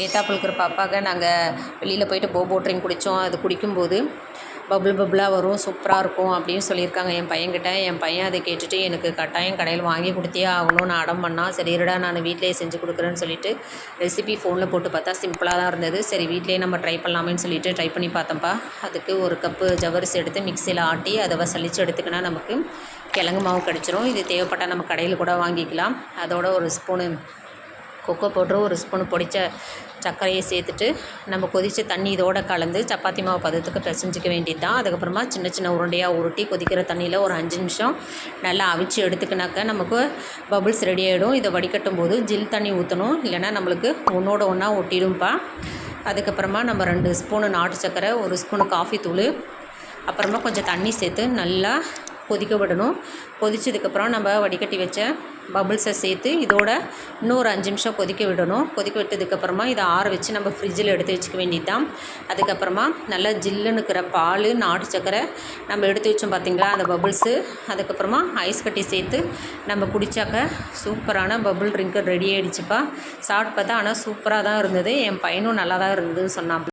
ஏத்தாப்புல இருக்கிற பாப்பாவுக்கு நாங்கள் வெளியில் போயிட்டு போபோ ட்ரிங்க் குடித்தோம். அது குடிக்கும்போது பபுளாக வரும், சூப்பராக இருக்கும் அப்படின்னு சொல்லியிருக்காங்க என் பையன்கிட்ட. என் பையன் அதை கேட்டுட்டு எனக்கு கட்டாயம் கடையில் வாங்கி கொடுத்தே ஆகணும்னு அடம் பண்ணான். சரி இருடா நான் வீட்டிலேயே செஞ்சு கொடுக்குறேன்னு சொல்லிட்டு ரெசிபி ஃபோனில் போட்டு பார்த்தா சிம்பிளாக தான் இருந்தது. சரி வீட்டிலேயே நம்ம ட்ரை பண்ணலாமேன்னு சொல்லிட்டு ட்ரை பண்ணி பார்த்தோம்ப்பா. அதுக்கு ஒரு கப்பு ஜவ்வரிசி எடுத்து மிக்சியில் ஆட்டி அதை சலித்து எடுத்துக்கினா நமக்கு கிழங்கு மாவு கிடச்சிரும். இது தேவைப்பட்டால் நம்ம கடையில் கூட வாங்கிக்கலாம். அதோட ஒரு ஸ்பூனு கொக்கோ பவுட்ரு, ஒரு ஸ்பூனு பொடித்த சர்க்கரையை சேர்த்துட்டு நம்ம கொதித்த தண்ணி இதோடு கலந்து சப்பாத்தி மாவு பதத்துக்கு பிசைஞ்சிக்க வேண்டியது தான். அதுக்கப்புறமா சின்ன சின்ன உருண்டையாக உருட்டி கொதிக்கிற தண்ணியில் ஒரு 5 நிமிஷம் நல்லா அவிச்சு எடுத்துக்கினாக்க நமக்கு பபுள்ஸ் ரெடி ஆகிடும். இதை வடிகட்டும் போது ஜில் தண்ணி ஊற்றணும், இல்லைனா நம்மளுக்கு ஒன்றோட ஒன்றா ஒட்டிடும்ப்பா. அதுக்கப்புறமா நம்ம 2 ஸ்பூனு நாட்டு சர்க்கரை, 1 ஸ்பூனு காஃபி தூள், அப்புறமா கொஞ்சம் தண்ணி சேர்த்து நல்லா கொதிக்க விடணும். கொதிச்சதுக்கப்புறம் நம்ம வடிகட்டி வச்ச பபுள்ஸை சேர்த்து இதோட இன்னொரு 5 நிமிஷம் கொதிக்க விடணும். கொதிக்க விட்டதுக்கப்புறமா இதை ஆற வச்சு நம்ம ஃப்ரிட்ஜில் எடுத்து வச்சுக்க வேண்டியது தான். அதுக்கப்புறமா நல்லா ஜில்லுன்னு இருக்கிற பால், நாட்டு சர்க்கரை நம்ம எடுத்து வச்சோம் பார்த்திங்களா அந்த பபுள்ஸு, அதுக்கப்புறமா ஐஸ் கட்டி சேர்த்து நம்ம குடித்தாக்க சூப்பரான பபுள் ட்ரிங்க்கு ரெடி ஆகிடுச்சுப்பா. சாப்பிட்டு பார்த்தா ஆனால் சூப்பராக தான் இருந்தது. என் பையனும் நல்லா தான் இருந்ததுன்னு சொன்னான்.